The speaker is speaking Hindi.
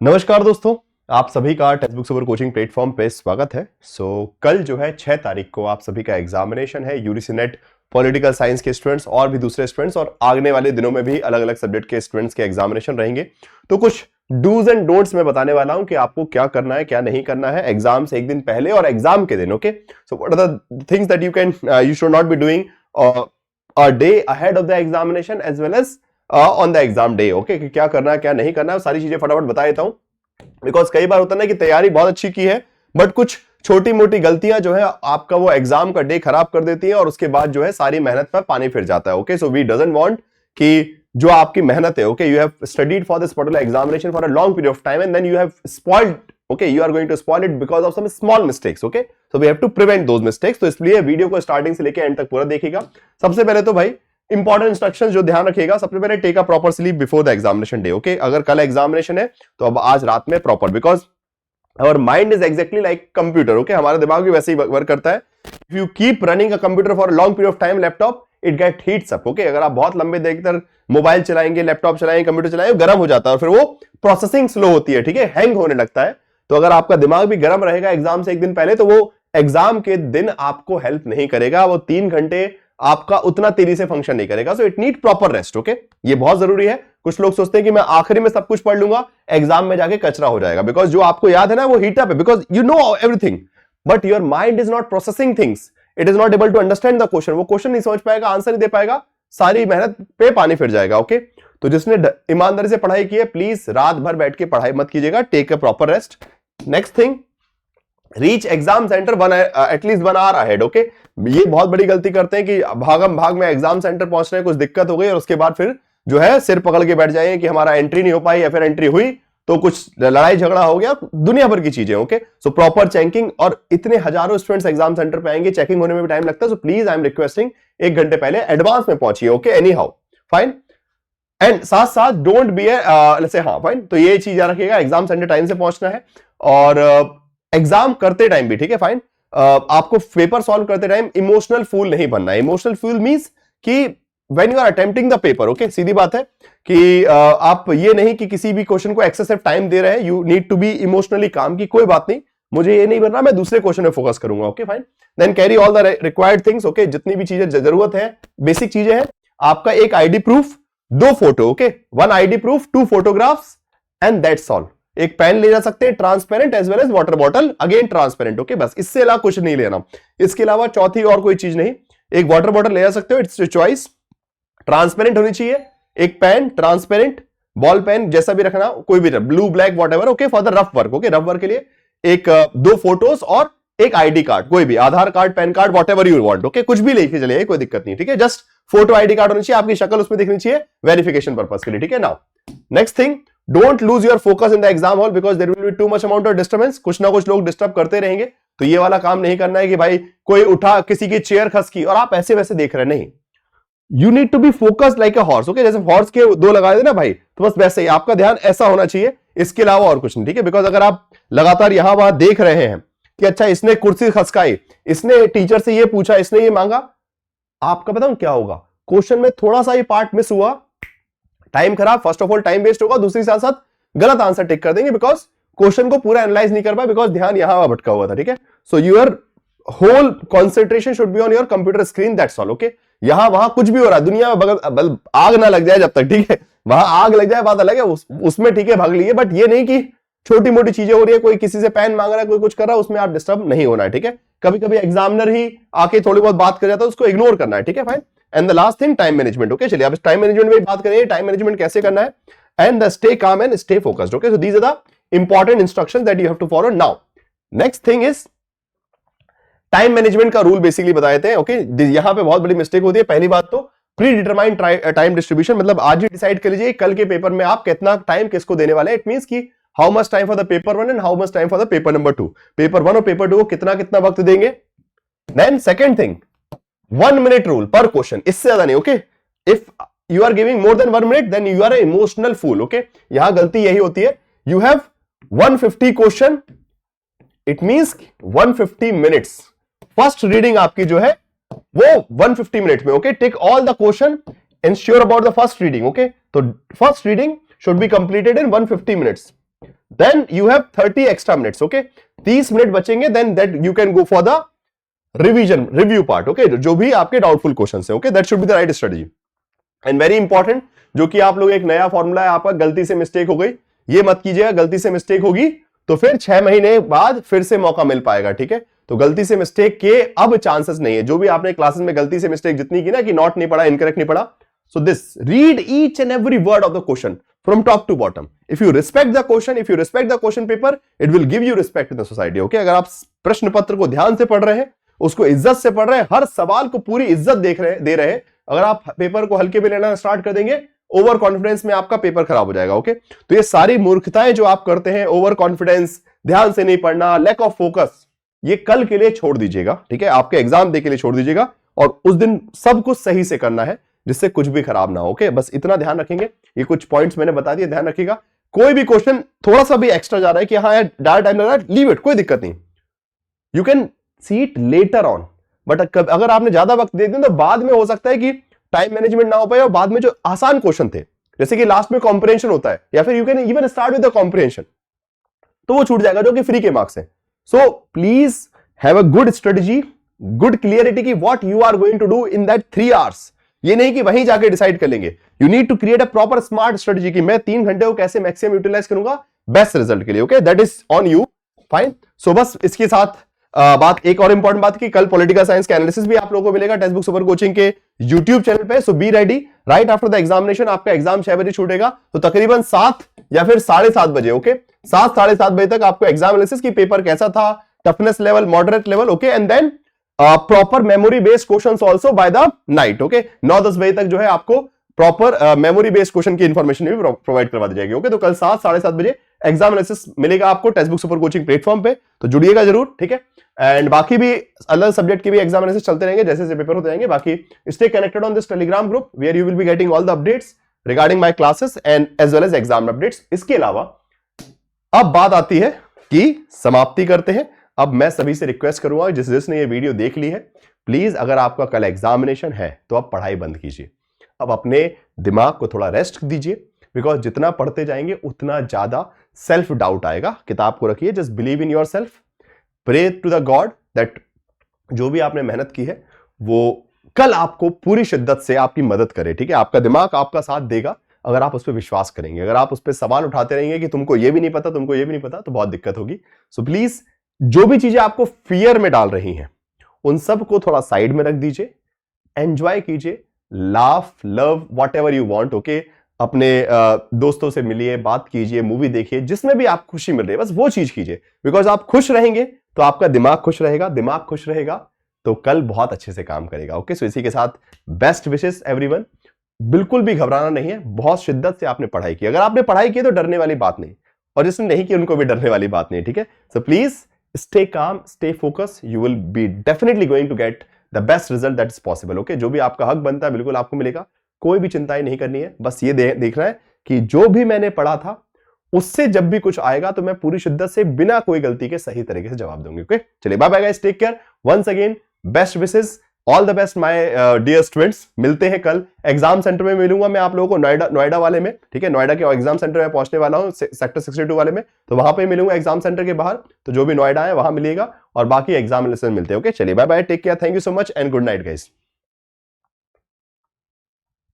नमस्कार दोस्तों, आप सभी का text book super coaching platform पे स्वागत है। कल जो है 6 तारीख को आप सभी का एग्जामिनेशन है यूजीसी नेट पॉलिटिकल साइंस के स्टूडेंट्स और भी दूसरे स्टूडेंट्स, और आने वाले दिनों में भी अलग अलग सब्जेक्ट के स्टूडेंट्स के एग्जामिनेशन रहेंगे। तो कुछ डूज एंड डोंट्स मैं बताने वाला हूं कि आपको क्या करना है क्या नहीं करना है एग्जाम से एक दिन पहले और एग्जाम के दिन। Okay, so what are the things that you should not be doing a day ahead of the examination as well as on the exam day. Okay, क्या करना है क्या नहीं करना है, सारी चीजें फटाफट बता देता हूं। बिकॉज कई बार होता है ना कि तैयारी बहुत अच्छी की है बट कुछ छोटी मोटी गलतियां जो है आपका वो एग्जाम का डे खराब कर देती हैं और उसके बाद जो है सारी मेहनत पर पानी फिर जाता है। Okay, so we doesn't want कि जो आपकी मेहनत है, okay, you have studied for this particular examination for a long period of time and then you have spoiled, okay, you are going to spoil it because of some small mistakes. Okay, so we have to prevent those mistakes. तो इसलिए वीडियो को स्टार्टिंग से लेकर एंड तक पूरा देखिएगा। सबसे पहले तो भाई इंपॉर्टेंट इंस्ट्रक्शंस जो ध्यान रखिएगा, सबसे पहले take a proper sleep before the examination day. Okay, अगर कल एग्जामिनेशन है तो अब आज रात में proper, because our mind is exactly like computer. Okay, हमारा दिमाग भी वैसे ही वर्क करता है। If you keep running a computer for long period of time, laptop it get heats up. Okay, अगर आप बहुत लंबे देर तक मोबाइल चलाएंगे, लैपटॉप चलाएंगे, कंप्यूटर चलाएंगे, गर्म हो जाता है और फिर वो प्रोसेसिंग स्लो होती है, ठीक है, हैंग होने लगता है। तो अगर आपका दिमाग भी गर्म रहेगा एग्जाम से एक दिन पहले तो वो एग्जाम के दिन आपको हेल्प नहीं करेगा, वो 3 घंटे आपका उतना तेजी से फंक्शन नहीं करेगा। So it need proper rest. Okay, ये बहुत जरूरी है। कुछ लोग सोचते हैं कि मैं आखिरी में सब कुछ पढ़ लूंगा, एग्जाम में जाके कचरा हो जाएगा, बिकॉज जो आपको याद है ना वो हीट अप है, because you know everything but your mind is not processing things, it is not able to understand the question. वो क्वेश्चन नहीं समझ पाएगा, आंसर नहीं दे पाएगा, सारी मेहनत पे पानी फिर जाएगा। ओके, तो जिसने ईमानदारी से पढ़ाई की है प्लीज रात भर बैठ के पढ़ाई मत कीजिएगा, take a proper rest. Next thing, reach exam centre at least 1 hour ahead. Okay, ये बहुत बड़ी गलती करते हैं कि भागम भाग में एग्जाम सेंटर पहुंच रहे हैं, कुछ दिक्कत हो गई और उसके बाद फिर जो है सिर पकड़ के बैठ जाएंगे कि हमारा एंट्री नहीं हो पाई या फिर एंट्री हुई तो कुछ लड़ाई झगड़ा हो गया, दुनिया भर की चीजें। ओके, सो प्रॉपर चेकिंग, और इतने हजारों स्टूडेंट्स एग्जाम सेंटर पे आएंगे, चेकिंग होने में भी टाइम लगता है। So please I am requesting 1 घंटे पहले एडवांस में पहुंचिए। Okay, anyhow fine, and साथ साथ डोंट बी से, हाँ फाइन, तो ये चीज याद रखिएगा, एग्जाम सेंटर टाइम से पहुंचना है और एग्जाम करते टाइम भी, ठीक है, फाइन, आपको पेपर सॉल्व करते टाइम इमोशनल फूल नहीं बनना है। इमोशनल फूल मींस कि when you are attempting the paper, okay, सीधी बात है कि आप ये नहीं कि किसी भी क्वेश्चन को एक्सेसिव टाइम दे रहे हैं, you need to be emotionally calm की कोई बात नहीं, मुझे ये नहीं बनना, मैं दूसरे क्वेश्चन में फोकस करूंगा। Okay fine, then carry all the required things. Okay, जितनी भी चीजें जरूरत है, बेसिक चीजें हैं, आपका एक ID proof, 2 photo, okay, 1 ID proof, 2 photographs and that's all. एक पेन ले जा सकते हैं transparent as well as water bottle, again transparent. Okay, बस इससे अलावा कुछ नहीं लेना, इसके अलावा चौथी और कोई चीज नहीं। एक वाटर बॉटल ले जा सकते हो, इट्स चॉइस, ट्रांसपेरेंट होनी चाहिए। एक पेन ट्रांसपेरेंट, बॉल पेन जैसा भी रखना, कोई भी blue black what ever, okay, for the rough work. Okay, rough work के लिए एक 2 फोटोज और एक आईडी कार्ड, कोई भी Aadhaar card, PAN card, whatever you want. Okay, कुछ भी लेके चलिए, कोई दिक्कत नहीं, ठीक है, जस्ट फोटो आईडी कार्ड होनी चाहिए, आपकी शक्ल उसमें दिखनी चाहिए वेरिफिकेशन पर्पस के लिए, ठीक है। Now next thing, don't lose your focus in the exam hall because there will be too much amount of disturbance. कुछ ना कुछ लोग डिस्टर्ब करते रहेंगे, तो ये वाला काम नहीं करना है कि भाई कोई उठा किसी की चेयर खसकी और आप ऐसे वैसे देख रहे, नहीं, you need to be focused like a horse. Okay, जैसे हॉर्स के 2 लगा दे ना भाई, तो बस वैसे ही आपका ध्यान ऐसा होना चाहिए, इसके अलावा और कुछ नहीं, ठीक है। बिकॉज अगर आप लगातार यहां वहां देख रहे हैं कि अच्छा इसने कुर्सी खसकाई, इसने टीचर से ये पूछा, इसने ये मांगा, आपका बताऊं क्या होगा, क्वेश्चन में थोड़ा सा ये पार्ट मिस हुआ, टाइम खराब, first of all time waste होगा, दूसरी साथ साथ गलत आंसर टिक कर देंगे बिकॉज क्वेश्चन को पूरा एनालाइज नहीं कर पाए, बिकॉज ध्यान यहां भटका हुआ था, ठीक है। So your whole concentration should be on your computer screen, that's all. Okay, यहां वहां कुछ भी हो रहा है दुनिया में, बगल आग ना लग जाए जब तक, ठीक है, वहां आग लग जाए बात अलग है, उसमें ठीक है भाग लिए, बट ये नहीं कि छोटी मोटी चीजें हो रही है, कोई किसी से पेन मांग रहा है, कोई कुछ कर रहा है, उसमें आप डिस्टर्ब नहीं होना है, ठीक है। कभी कभी एग्जामिनर ही आके थोड़ी बहुत बात कर जाता है, उसको इग्नोर करना है, ठीक है, fine. And the last thing, time management. Okay, चलिए अब टाइम मैनेजमेंट में बात करेंगे, टाइम मैनेजमेंट कैसे करना है, and the stay calm and stay focused. Okay, so these are the important instructions that you have to follow. Now next thing is time management का रूल बेसिकली बताए थे। ओके, यहां पे बहुत बड़ी मिस्टेक होती है। पहली बात तो प्री डिटरमाइंड टाइम डिस्ट्रीब्यूशन, मतलब आज ही डिसाइड कर लीजिए कल के पेपर में आप कितना टाइम किसको देने वाले हैं। इट मींस कि how much time for the paper 1 and how much time for the paper number 2। Paper 1 और पेपर 2 को कितना कितना वक्त देंगे। Then second thing, 1 minute rule पर क्वेश्चन, इससे ज्यादा नहीं। Okay, if you are giving more than 1 minute then you are a emotional fool. Okay, यहां गलती यही होती है, you have 150 question, it means 150 minutes. First reading आपकी जो है वो 150 मिनट में। Okay, take all the question, ensure about the first reading. Okay, तो first reading should be completed in 150 minutes. Then you have 30 extra minutes, okay 30 minute बचेंगे, then that you can go for the review part, okay जो भी आपके डाउटफुल क्वेश्चन है, okay that should be the right strategy. And very important, जो कि आप लोग एक नया फॉर्मूला है आपका, गलती से मिस्टेक हो गई ये मत कीजिएगा, गलती से मिस्टेक होगी तो फिर 6 महीने बाद फिर से मौका मिल पाएगा, ठीक है। तो गलती से मिस्टेक के अब चांसेस नहीं है, जो भी आपने क्लासेस में गलती से मिस्टेक जितनी की ना कि नॉट नहीं पढ़ा, इनकरेक्ट नहीं पढ़ा, so this read each and every word of the question from top to bottom. If you respect the question, if you respect the question paper, it will give you respect in the society, okay? अगर आप प्रश्न पत्र को ध्यान से पढ़ रहे हैं, उसको इज्जत से पढ़ रहे हैं, हर सवाल को पूरी इज्जत दे रहे हैं, अगर आप पेपर को हल्के में लेना स्टार्ट कर देंगे, ओवर कॉन्फिडेंस में आपका पेपर खराब हो जाएगा, ओके? तो ये सारी मूर्खताएं जो आप करते हैं, ओवर कॉन्फिडेंस, ध्यान से नहीं पढ़ना, लैक ऑफ फोकस, ये कल के लिए छोड़ दीजिएगा, ठीक है? आपके एग्जाम दे के लिए छोड़ दीजिएगा और उस दिन सब कुछ सही से करना है जिससे कुछ भी खराब ना हो, ओके? बस इतना ध्यान रखेंगे, ये कुछ पॉइंट्स मैंने बता दिए, ध्यान रखिएगा। कोई भी क्वेश्चन थोड़ा सा भी एक्स्ट्रा जा रहा है कि हाँ यार ज्यादा टाइम लग रहा है, लीव इट, कोई दिक्कत नहीं, you can see it later on. But अगर आपने ज्यादा वक्त दे दिया तो बाद में हो सकता है कि टाइम मैनेजमेंट ना हो पाए और बाद में जो आसान क्वेश्चन थे, जैसे कि लास्ट में कॉम्प्रिहेंशन होता है, या फिर you can even start with the comprehension, तो वो छूट जाएगा जो कि फ्री के मार्क्स है। So please have a good strategy, good clarity की what you are going to do in that 3 hours. ये नहीं कि वहीं जाके डिसाइड कर लेंगे, you need to create a proper smart strategy कि मैं 3 घंटे को कैसे मैक्सिमम यूटिलाइज करूंगा बेस्ट रिजल्ट के लिए, okay? That is on you, fine. So बस इसके साथ बात, एक और इंपॉर्टेंट बात कि कल पॉलिटिकल साइंस का एनालिसिस भी आप लोगों को मिलेगा टेक्स्ट बुक सुपर कोचिंग के यूट्यूब चैनल पे। So be ready, right after the examination आपका एग्जाम 6 बजे छूटेगा, तो तकरीबन 7 या फिर 7:30 बजे, ओके? 7 7:30 बजे तक आपको एग्जाम एनालिसिस की पेपर कैसा था, toughness level, moderate level, okay? And then proper memory based questions also by the night, okay? 9-10 बजे तक जो है आपको प्रॉपर मेमोरी बेस्ड क्वेश्चन की इंफॉर्मेशन भी प्रोवाइड करवा दी जाएगी, ओके? तो कल 7 7:30 बजे एग्जाम एनालिसिस मिलेगा आपको text book super coaching platform पे, तो जुड़िएगा जरूर, ठीक है? एंड बाकी भी अलग सब्जेक्ट के भी एग्जाम एनालिसिस चलते रहेंगे जैसे जैसे पेपर होते रहेंगे। बाकी stay connected on this Telegram group where you will be getting all the updates regarding my classes and as well as exam updates. इसके अलावा अब बात आती है कि समाप्ति करते हैं। अब मैं सभी से रिक्वेस्ट करूंगा जिसने ये वीडियो देख ली है, प्लीज अगर आपका कल एग्जामिनेशन है तो आप पढ़ाई बंद कीजिए, अब अपने दिमाग को थोड़ा रेस्ट दीजिए, बिकॉज जितना पढ़ते जाएंगे उतना ज्यादा सेल्फ डाउट आएगा। किताब को रखिए, just believe in yourself, pray to the god that जो भी आपने मेहनत की है वो कल आपको पूरी शिद्दत से आपकी मदद करे, ठीक है? आपका दिमाग आपका साथ देगा अगर आप उस पर विश्वास करेंगे। अगर आप उस पर सवाल उठाते रहेंगे कि तुमको ये भी नहीं पता, तुमको ये भी नहीं पता, तो बहुत दिक्कत होगी। सो प्लीज जो भी चीजें आपको फियर में डाल रही हैं उन सब को थोड़ा साइड में रख दीजिए, एंजॉय कीजिए, laugh, love, what ever you want, okay? अपने दोस्तों से मिलिए, बात कीजिए, मूवी देखिए, जिसमें भी आप खुशी मिल रही है बस वो चीज कीजिए, बिकॉज आप खुश रहेंगे तो आपका दिमाग खुश रहेगा, दिमाग खुश रहेगा तो कल बहुत अच्छे से काम करेगा, ओके? सो इसी के साथ बेस्ट विशेस एवरीवन। बिल्कुल भी घबराना नहीं है, बहुत शिद्दत से आपने पढ़ाई की, अगर आपने पढ़ाई की तो डरने वाली बात नहीं, और जिसने नहीं की उनको भी डरने वाली बात नहीं, ठीक है? So please stay calm, stay focused, you will be definitely going to get the best result that is possible, okay? जो भी आपका हक बनता है बिल्कुल आपको मिलेगा, कोई भी चिंताएं नहीं करनी है, बस ये देखना है कि जो भी मैंने पढ़ा था उससे जब भी कुछ आएगा तो मैं पूरी शिद्दत से बिना कोई गलती के सही तरीके से जवाब दूंगी, ओके? चलिए bye bye guys, take care, once again best wishes, all the best my dear students. मिलते हैं कल एग्जाम सेंटर में, मिलूंगा मैं आप लोगों को नोएडा वाले में, ठीक है? नोएडा के एग्जाम सेंटर में पहुंचने वाला हूं सेक्टर 62 वाले में, तो वहां पे मिलूंगा एग्जाम सेंटर के बाहर, तो जो भी नोएडा है वहां मिलिएगा और बाकी एग्जाम मिलते हैं, ओके? चलिए bye bye, take care, thank you so much and good night guys.